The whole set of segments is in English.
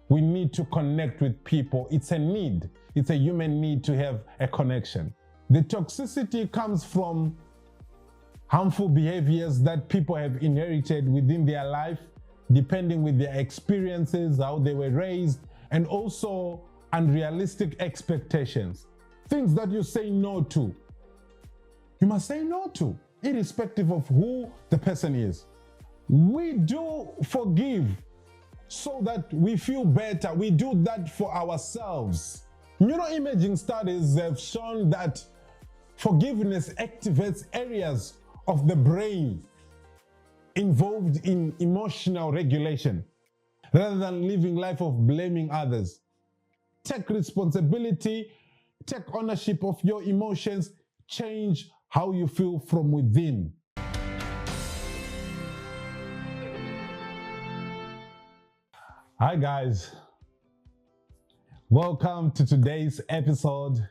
We need to connect with people. It's a need. It's a human need to have a connection. The toxicity comes from harmful behaviors that people have inherited within their life, depending with their experiences, how they were raised, and also unrealistic expectations. Things that you say no to. You must say no to, irrespective of who the person is. We do forgive so that we feel better. We do that for ourselves. Neuroimaging studies have shown that forgiveness activates areas of the brain involved in emotional regulation, rather than living life of blaming others. Take responsibility, take ownership of your emotions, change how you feel from within. Hi guys, welcome to today's episode.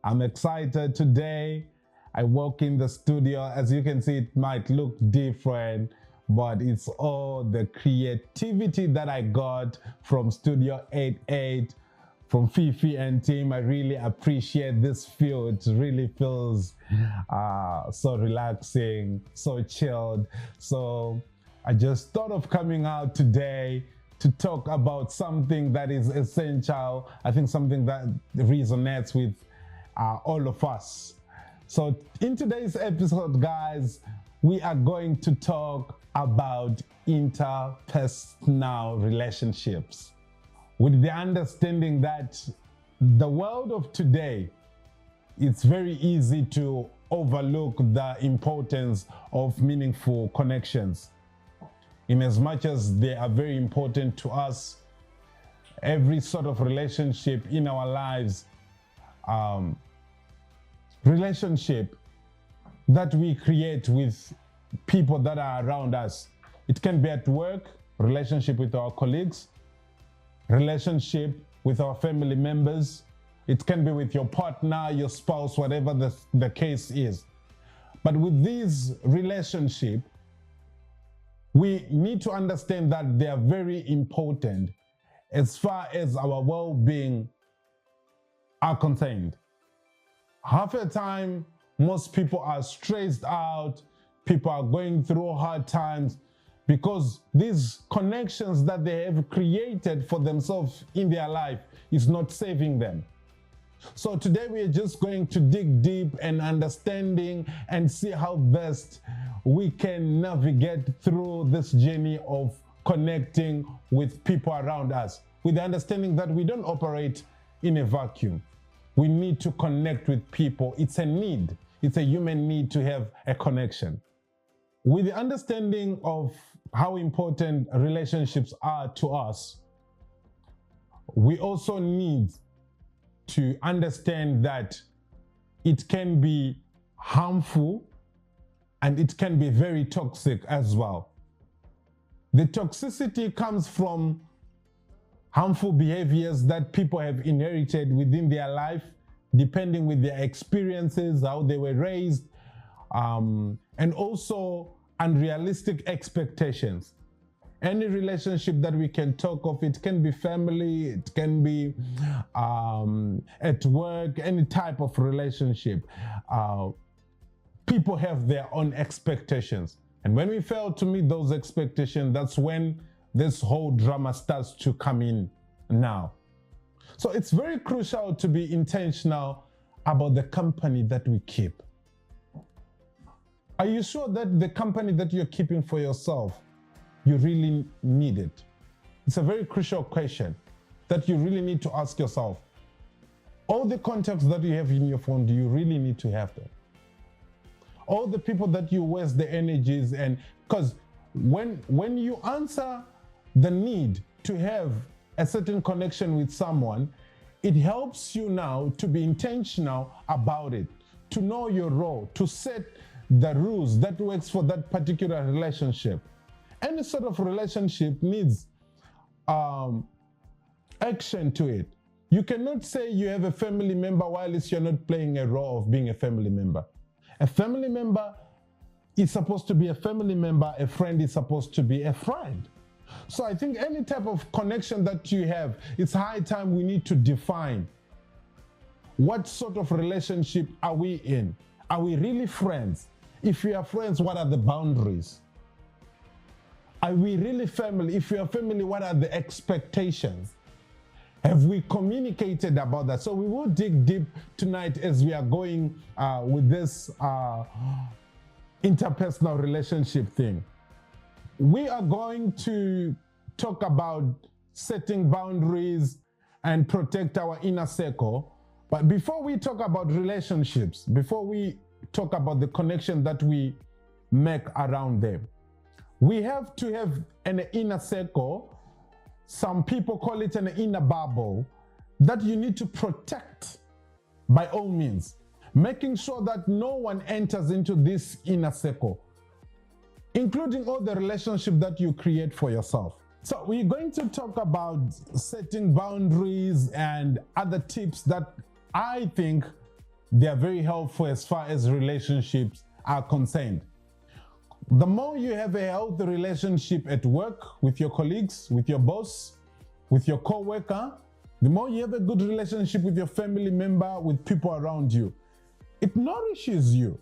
I'm excited today. I walk in the studio. As you can see, it might look different, but it's all the creativity that I got from Studio 88, from Fifi and team. I really appreciate this feel. It really feels so relaxing, so chilled. So I just thought of coming out today to talk about something that is essential. I think something that resonates with all of us. So in today's episode, guys, we are going to talk about interpersonal relationships, with the understanding that the world of today, it's very easy to overlook the importance of meaningful connections. In as much as they are very important to us, every sort of relationship in our lives, relationship that we create with people that are around us. It can be at work, relationship with our colleagues, relationship with our family members. It can be with your partner, your spouse, whatever the case is. But with these relationships, we need to understand that they are very important as far as our well-being are concerned. Half the time, most people are stressed out, people are going through hard times because these connections that they have created for themselves in their life is not saving them. So today we are just going to dig deep and understanding and see how best we can navigate through this journey of connecting with people around us, with the understanding that we don't operate in a vacuum. We need to connect with people. It's a need. It's a human need to have a connection. With the understanding of how important relationships are to us, we also need to understand that it can be harmful and it can be very toxic as well. The toxicity comes from harmful behaviors that people have inherited within their life, depending with their experiences, how they were raised, and also unrealistic expectations. Any relationship that we can talk of, it can be family, it can be at work, any type of relationship. People have their own expectations. And when we fail to meet those expectations, that's when this whole drama starts to come in now. So it's very crucial to be intentional about the company that we keep. Are you sure that the company that you're keeping for yourself, you really need it? It's a very crucial question that you really need to ask yourself. All the contacts that you have in your phone, do you really need to have them? All the people that you waste the energies, and because when you answer the need to have a certain connection with someone, it helps you now to be intentional about it, to know your role, to set the rules that works for that particular relationship. Any sort of relationship needs action to it. You cannot say you have a family member while you're not playing a role of being a family member. A family member is supposed to be a family member. A friend is supposed to be a friend. So I think any type of connection that you have, it's high time we need to define what sort of relationship are we in? Are we really friends? If we are friends, what are the boundaries? Are we really family? If we are family, what are the expectations? Have we communicated about that? So we will dig deep tonight as we are going with this interpersonal relationship thing. We are going to talk about setting boundaries and protect our inner circle. But before we talk about relationships, before we talk about the connection that we make around them, we have to have an inner circle. Some people call it an inner bubble that you need to protect by all means, making sure that no one enters into this inner circle, including all the relationship that you create for yourself. So we're going to talk about setting boundaries and other tips that I think they are very helpful as far as relationships are concerned. The more you have a healthy relationship at work, with your colleagues, with your boss, with your co-worker, the more you have a good relationship with your family member, with people around you, it nourishes you.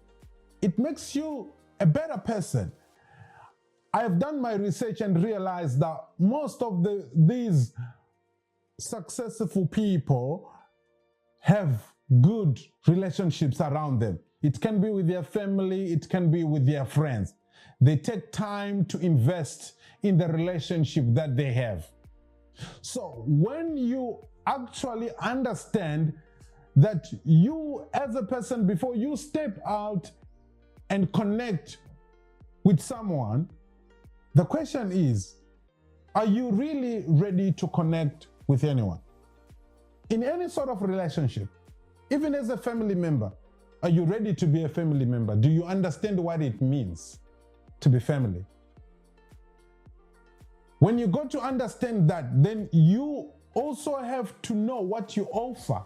It makes you a better person. I have done my research and realized that most of these successful people have good relationships around them. It can be with their family, it can be with their friends. They take time to invest in the relationship that they have. So when you actually understand that you as a person, before you step out and connect with someone, the question is, are you really ready to connect with anyone? In any sort of relationship, even as a family member, are you ready to be a family member? Do you understand what it means to be family? When you go to understand that, then you also have to know what you offer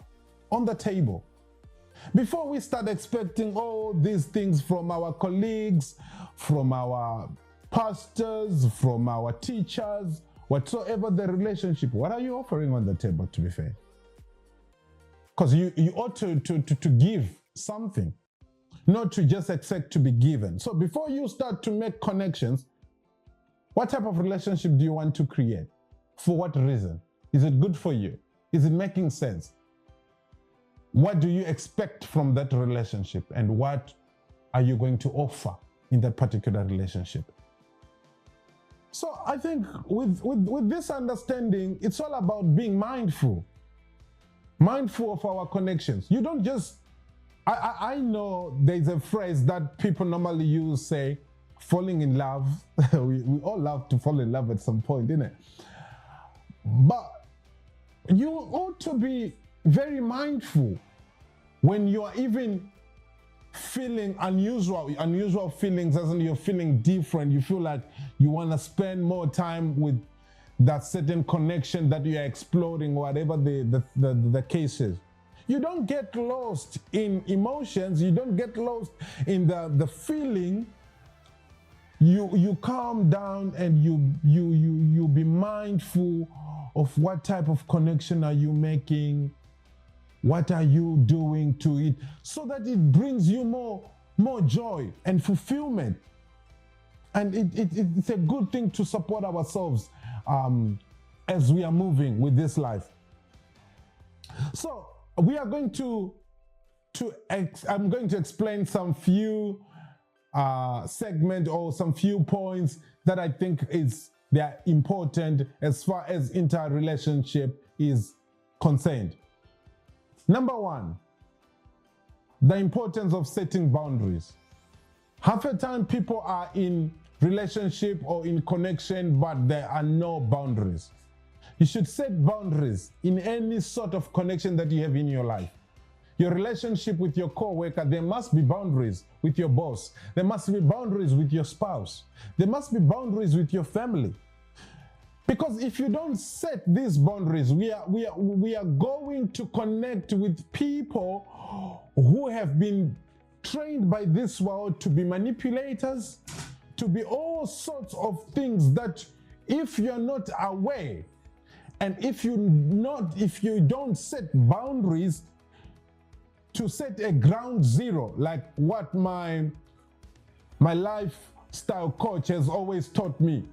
on the table. Before we start expecting all these things from our colleagues, from our pastors, from our teachers, whatsoever the relationship, what are you offering on the table, to be fair? Because you ought to give something, not to just expect to be given. So before you start to make connections, what type of relationship do you want to create? For what reason? Is it good for you? Is it making sense? What do you expect from that relationship? And what are you going to offer in that particular relationship? So I think with this understanding, it's all about being mindful of our connections. You don't just, I know there's a phrase that people normally use, say, falling in love. we all love to fall in love at some point, innit? But you ought to be very mindful when you are even feeling unusual feelings, as in you're feeling different, you feel like you want to spend more time with that certain connection that you are exploring, whatever the case is. You don't get lost in emotions, you don't get lost in the feeling. You calm down and you be mindful of what type of connection are you making, what are you doing to it, so that it brings you more joy and fulfillment. And it's a good thing to support ourselves as we are moving with this life. So we are going I'm going to explain some few segment or some few points that I think they are important as far as interrelationship is concerned. Number one, the importance of setting boundaries. Half the time people are in relationship or in connection, but there are no boundaries. You should set boundaries in any sort of connection that you have in your life. Your relationship with your co-worker, there must be boundaries with your boss. There must be boundaries with your spouse. There must be boundaries with your family. Because if you don't set these boundaries, we are going to connect with people who have been trained by this world to be manipulators, to be all sorts of things that if you're not aware, and if you don't set boundaries to set a ground zero, like what my lifestyle coach has always taught me,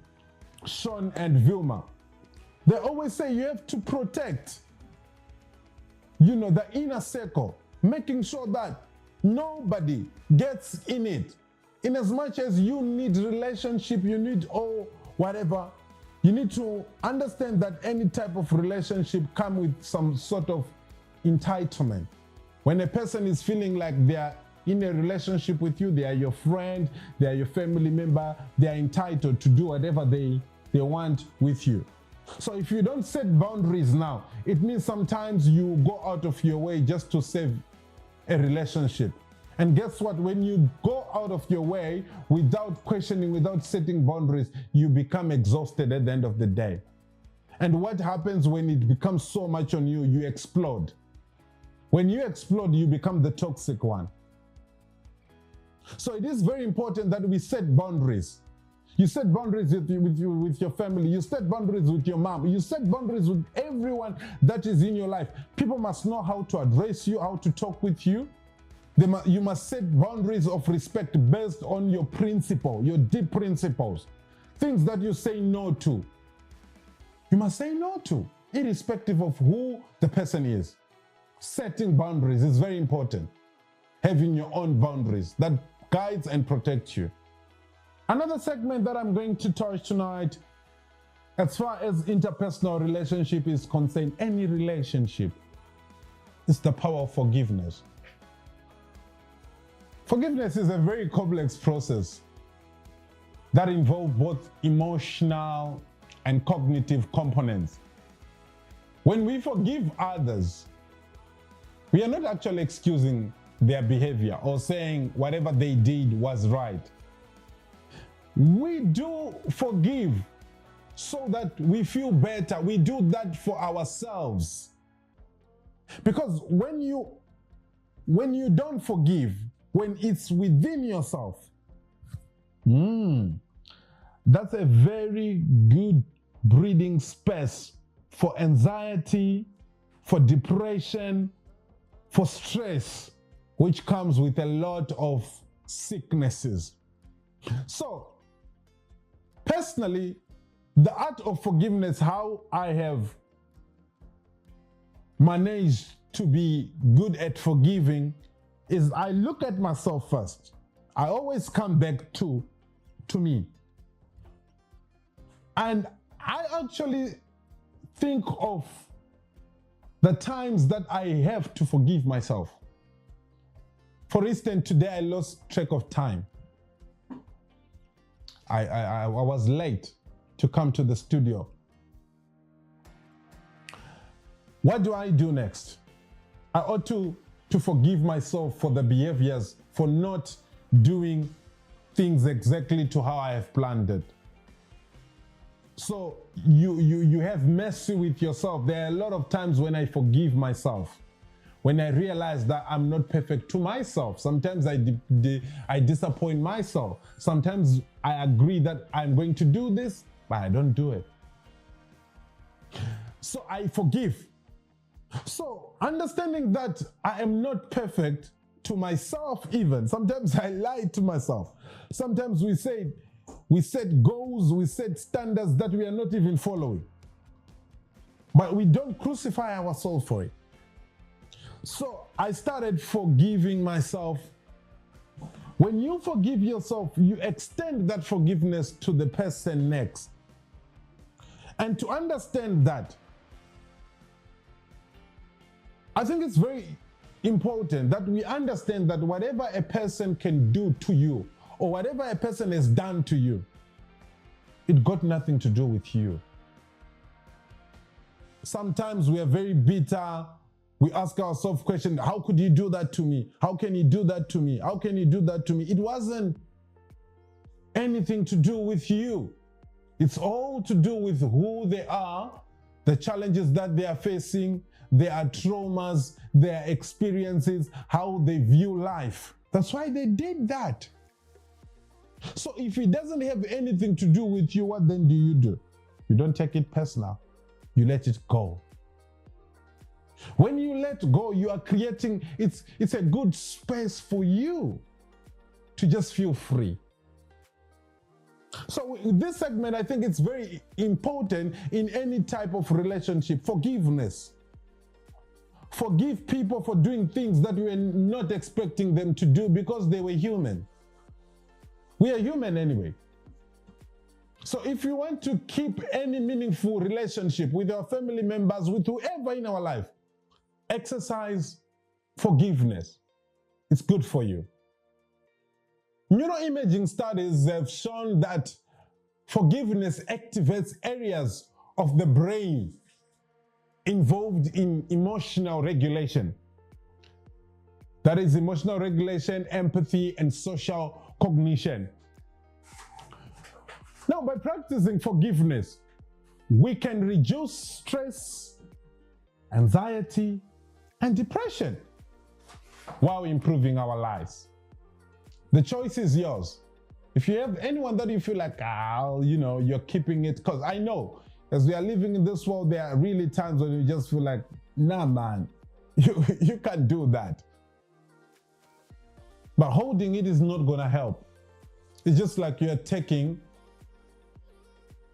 Sean and Vilma. They always say you have to protect, the inner circle, making sure that nobody gets in it. In as much as you need relationship, you need whatever, you need to understand that any type of relationship comes with some sort of entitlement. When a person is feeling like they are in a relationship with you, they are your friend, they are your family member, they are entitled to do whatever they want with you. So if you don't set boundaries now, it means sometimes you go out of your way just to save a relationship. And guess what? When you go out of your way without questioning, without setting boundaries, you become exhausted at the end of the day. And what happens when it becomes so much on you? You explode. When you explode, you become the toxic one. So it is very important that we set boundaries. You set boundaries with your family. You set boundaries with your mom. You set boundaries with everyone that is in your life. People must know how to address you, how to talk with you. You must set boundaries of respect based on your principle, your deep principles. Things that you say no to. You must say no to, irrespective of who the person is. Setting boundaries is very important. Having your own boundaries that guides and protects you. Another segment that I'm going to touch tonight, as far as interpersonal relationship is concerned, any relationship, is the power of forgiveness. Forgiveness is a very complex process that involves both emotional and cognitive components. When we forgive others, we are not actually excusing their behavior or saying whatever they did was right. We do forgive so that we feel better. We do that for ourselves. Because when you don't forgive, when it's within yourself, that's a very good breeding space for anxiety, for depression, for stress, which comes with a lot of sicknesses. So, personally, the art of forgiveness, how I have managed to be good at forgiving, is I look at myself first. I always come back to me. And I actually think of the times that I have to forgive myself. For instance, today I lost track of time. I was late to come to the studio. What do I do next? I ought to forgive myself for the behaviors, for not doing things exactly to how I have planned it. So you have mercy with yourself. There are a lot of times when I forgive myself, when I realize that I'm not perfect to myself. Sometimes I disappoint myself. Sometimes I agree that I'm going to do this, but I don't do it. So I forgive. So understanding that I am not perfect to myself even. Sometimes I lie to myself. Sometimes we set goals, we set standards that we are not even following. But we don't crucify ourselves for it. So I started forgiving myself. When you forgive yourself, you extend that forgiveness to the person next. And to understand that, I think it's very important that we understand that whatever a person can do to you, or whatever a person has done to you, it got nothing to do with you. Sometimes we are very bitter. We ask ourselves questions, how could you do that to me? How can you do that to me? How can you do that to me? It wasn't anything to do with you. It's all to do with who they are, the challenges that they are facing, their traumas, their experiences, how they view life. That's why they did that. So if it doesn't have anything to do with you, what then do you do? You don't take it personal. You let it go. When you let go, you are creating, it's a good space for you to just feel free. So this segment, I think it's very important in any type of relationship. Forgiveness. Forgive people for doing things that you were not expecting them to do because they were human. We are human anyway. So if you want to keep any meaningful relationship with our family members, with whoever in our life, exercise forgiveness. It's good for you. Neuroimaging studies have shown that forgiveness activates areas of the brain involved in emotional regulation. That is emotional regulation, empathy, and social cognition. Now, by practicing forgiveness, we can reduce stress, anxiety, and depression while improving our lives. The choice is yours. If you have anyone that you feel like, you're keeping it, because I know as we are living in this world, there are really times when you just feel like, nah, man, you can't do that. But holding it is not going to help. It's just like you're taking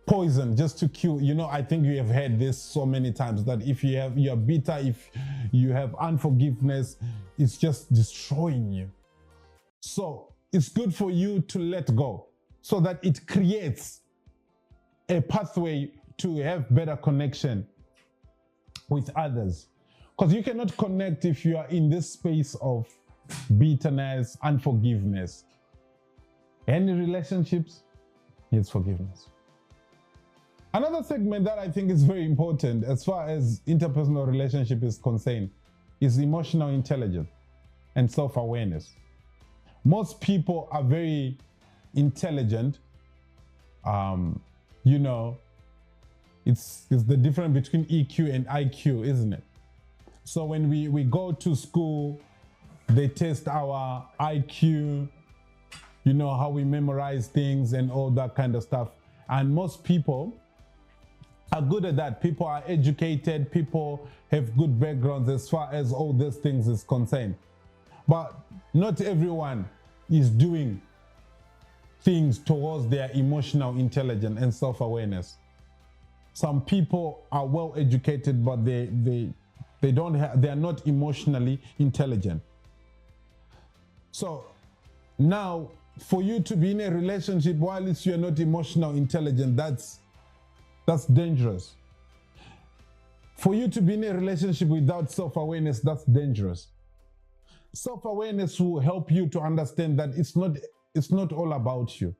poison just to kill. I think you have heard this so many times that if you're bitter, if you have unforgiveness, it's just destroying you. So it's good for you to let go so that it creates a pathway to have better connection with others. Because you cannot connect if you are in this space of bitterness, unforgiveness. Any relationships needs forgiveness. Another segment that I think is very important as far as interpersonal relationship is concerned is emotional intelligence and self-awareness. Most people are very intelligent. It's the difference between EQ and IQ, isn't it? So when we go to school, they test our IQ, how we memorize things and all that kind of stuff. And most people are good at that. People are educated, people have good backgrounds as far as all these things is concerned. But not everyone is doing things towards their emotional intelligence and self-awareness. Some people are well educated, but they are not emotionally intelligent. So now, for you to be in a relationship while you're not emotional intelligent, that's dangerous. For you to be in a relationship without self-awareness, that's dangerous. Self-awareness will help you to understand that it's not all about you.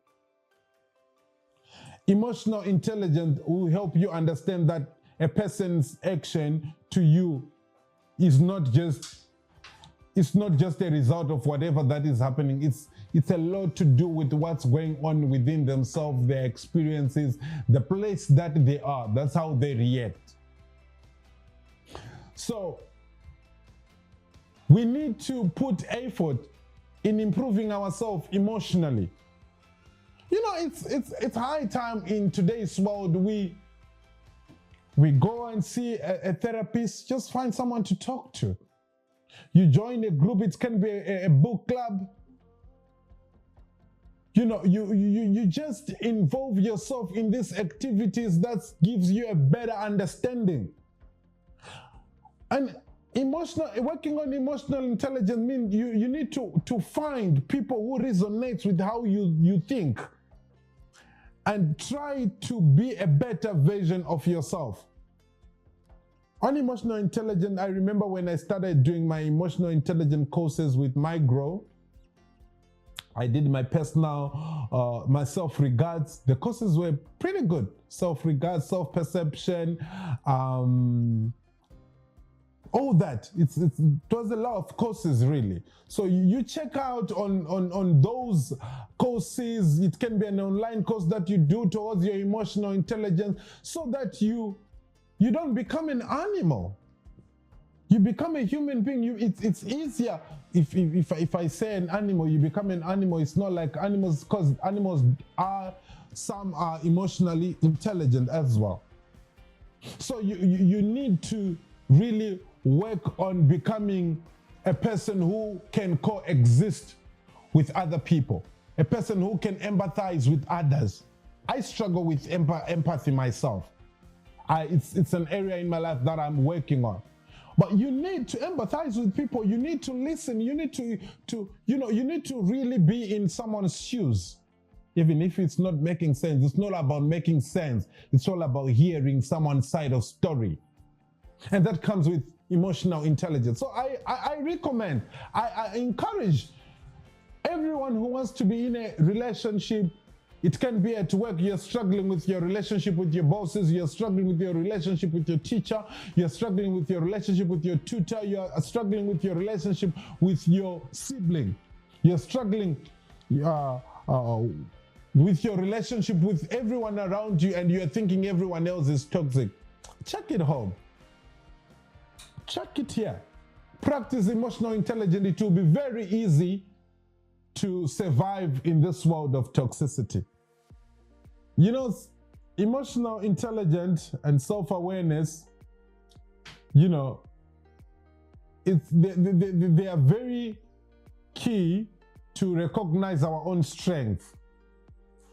Emotional intelligence will help you understand that a person's action to you is not just a result of whatever that is happening. It's a lot to do with what's going on within themselves, their experiences, the place that they are. That's how they react. So we need to put effort in improving ourselves emotionally. It's high time in today's world we go and see a therapist. Just find someone to talk to. You join a group. It can be a book club. You just involve yourself in these activities that gives you a better understanding. And working on emotional intelligence means you need to find people who resonate with how you think and try to be a better version of yourself. On emotional intelligence, I remember when I started doing my emotional intelligence courses with MyGrow, I did my personal, my self-regards. The courses were pretty good. Self-regard, self-perception, all that. It was a lot of courses, really. So you check out on those courses. It can be an online course that you do towards your emotional intelligence so that you don't become an animal. You become a human being. It's easier if I say an animal, you become an animal. It's not like animals, because animals are some are emotionally intelligent as well. So you need to really work on becoming a person who can coexist with other people, a person who can empathize with others. I struggle with empathy myself. It's an area in my life that I'm working on. But you need to empathize with people. You need to listen. You need to you need to really be in someone's shoes. Even if it's not making sense, it's not about making sense. It's all about hearing someone's side of story. And that comes with emotional intelligence. So I recommend, I encourage everyone who wants to be in a relationship. It can be at work. You're struggling with your relationship with your bosses. You're struggling with your relationship with your teacher. You're struggling with your relationship with your tutor. You're struggling with your relationship with your sibling. You're struggling with your relationship with everyone around you, and you're thinking everyone else is toxic. Check it home. Check it here. Practice emotional intelligence. It will be very easy to survive in this world of toxicity. You know, emotional intelligence and self-awareness, you know, they are very key to recognize our own strengths,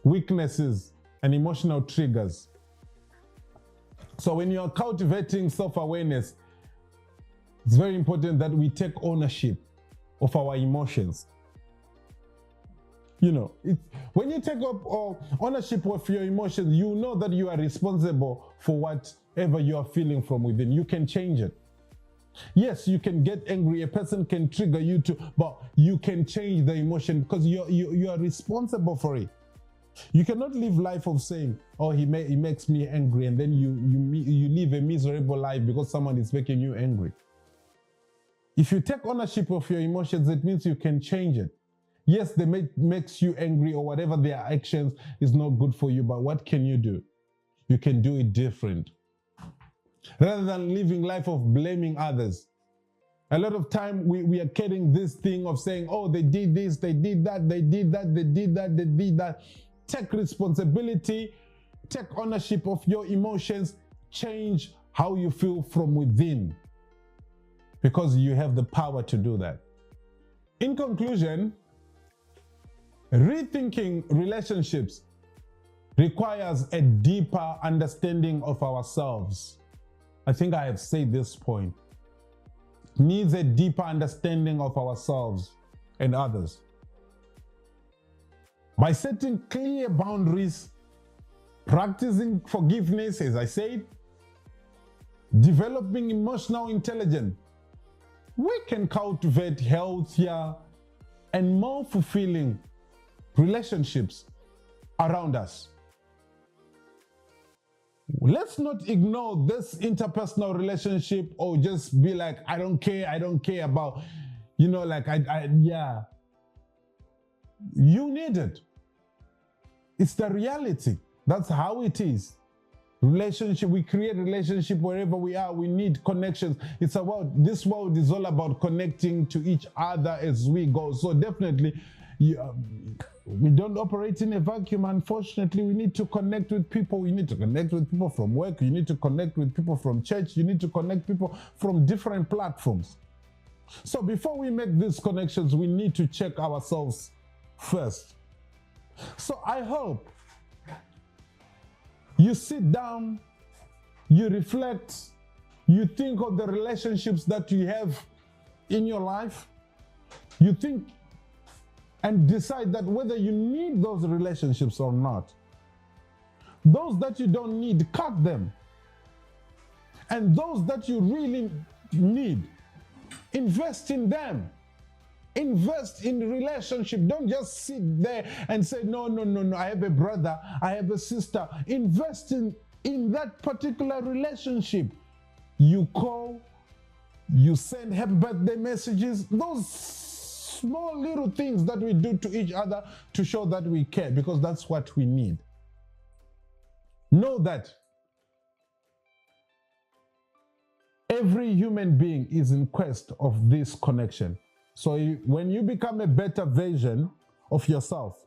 weaknesses, and emotional triggers. So when you are cultivating self-awareness, it's very important that we take ownership of our emotions. You know, when you take up ownership of your emotions, you know that you are responsible for whatever you are feeling from within. You can change it. Yes, you can get angry. A person can trigger you too, but you can change the emotion because you are responsible for it. You cannot live life of saying, "Oh, he makes me angry," and then you live a miserable life because someone is making you angry. If you take ownership of your emotions, it means you can change it. Yes, they makes you angry, or whatever their actions is not good for you, but what can you do? You can do it different. Rather than living life of blaming others. A lot of time we are carrying this thing of saying, "Oh, they did this, they did that, they did that, they did that, they did that." Take responsibility, take ownership of your emotions, change how you feel from within, because you have the power to do that. In conclusion, rethinking relationships requires a deeper understanding of ourselves. I think I have said this point. It needs a deeper understanding of ourselves and others. By setting clear boundaries, practicing forgiveness, as I said, developing emotional intelligence, we can cultivate healthier and more fulfilling relationships around us. Let's not ignore this interpersonal relationship or just be like, I don't care about, yeah. You need it. It's the reality. That's how it is. Relationship, we create relationship wherever we are. We need connections. This world is all about connecting to each other as we go. So definitely, we don't operate in a vacuum. Unfortunately, we need to connect with people. We need to connect with people from work. You need to connect with people from church. You need to connect people from different platforms. So before we make these connections, we need to check ourselves first. So I hope you sit down, you reflect, you think of the relationships that you have in your life. You think and decide that whether you need those relationships or not. Those that you don't need, cut them. And those that you really need, invest in them. Invest in the relationship. Don't just sit there and say, no, I have a brother, I have a sister. Invest in that particular relationship. You call, you send happy birthday messages, those small little things that we do to each other to show that we care, because that's what we need. Know that every human being is in quest of this connection. So when you become a better version of yourself,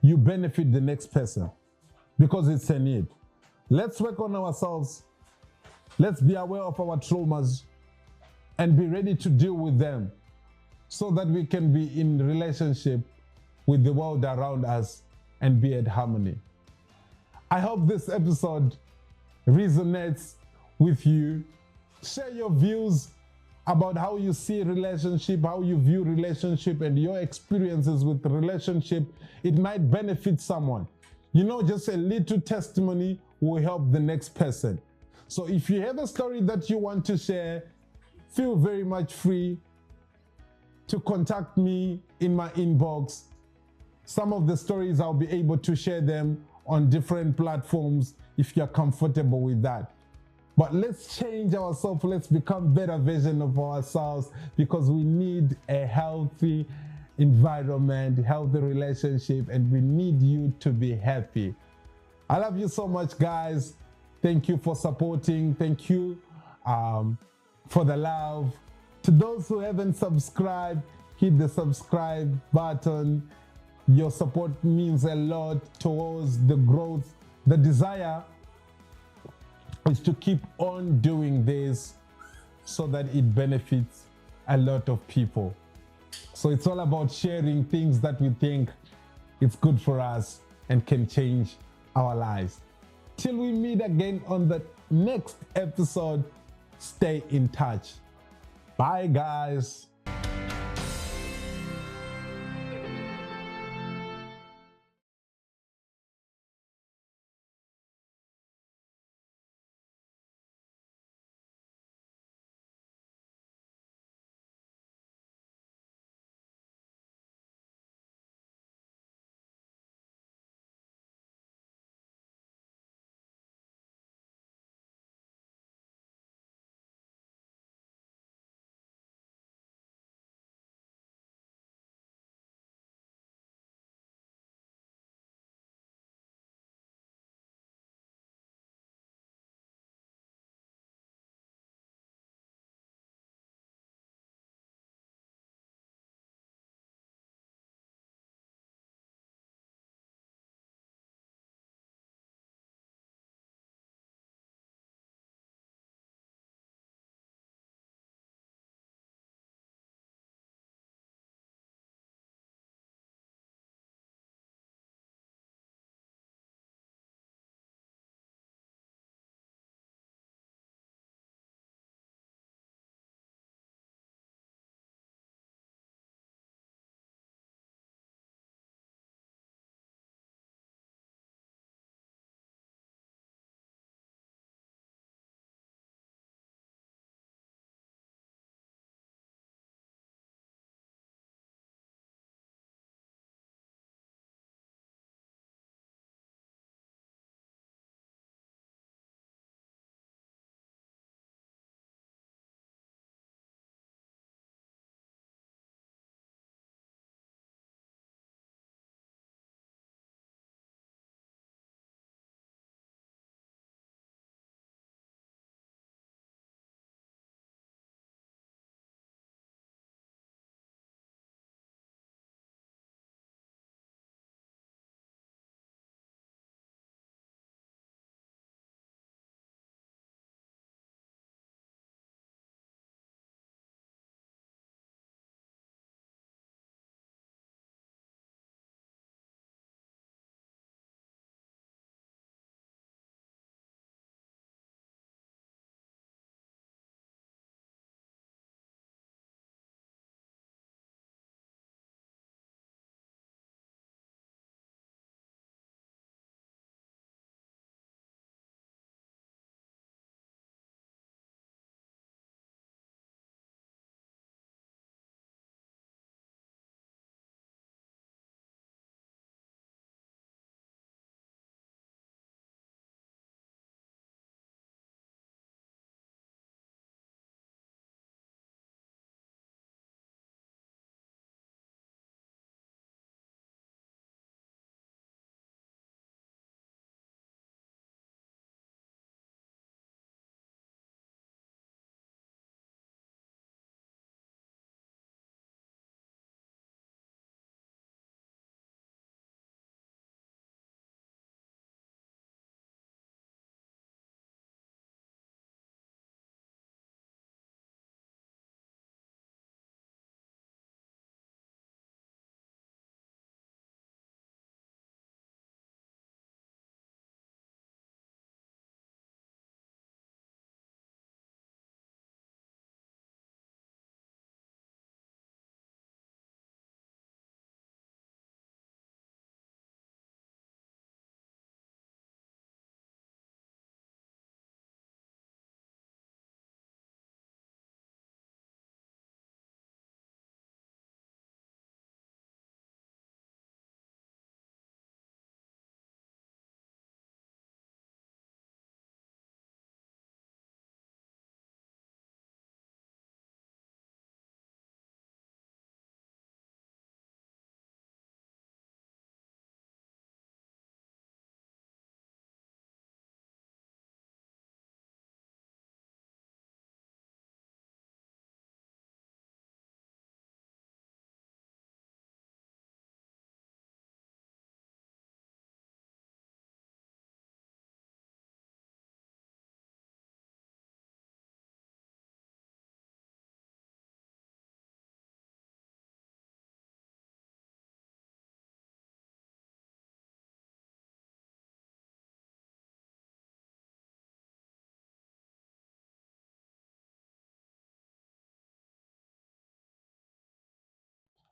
you benefit the next person. because it's a need. Let's work on ourselves. Let's be aware of our traumas and be ready to deal with them so that we can be in relationship with the world around us and be at harmony. I hope this episode resonates with you. Share your views about how you see relationship, how you view relationship, and your experiences with relationship. It might benefit someone. You know, just a little testimony will help the next person. So if you have a story that you want to share, feel very much free to contact me in my inbox. Some of the stories I'll be able to share them on different platforms if you're comfortable with that. But let's change ourselves. Let's become better version of ourselves, because we need a healthy environment, healthy relationship, and we need you to be happy. I love you so much, guys. Thank you for supporting. Thank you for the love. To those who haven't subscribed, hit the subscribe button. Your support means a lot towards the growth. The desire is to keep on doing this so that it benefits a lot of people. So it's all about sharing things that we think it's good for us and can change our lives. Till we meet again on the next episode, stay in touch. Bye, guys.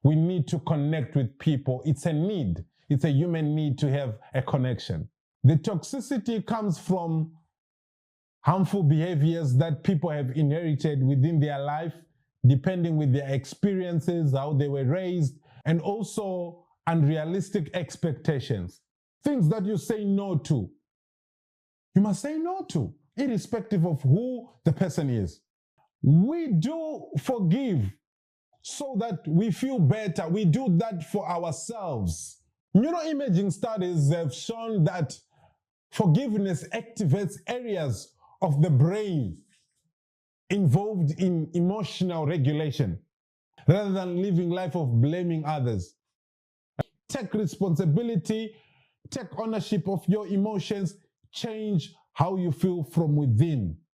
We need to connect with people. It's a need. It's a human need to have a connection. The toxicity comes from harmful behaviors that people have inherited within their life, depending with their experiences, how they were raised, and also unrealistic expectations. Things that you say no to. You must say no to, irrespective of who the person is. We do forgive so that we feel better. We do that for ourselves. Neuroimaging studies have shown that forgiveness activates areas of the brain involved in emotional regulation rather than living life of blaming others. Take responsibility, take ownership of your emotions, change how you feel from within.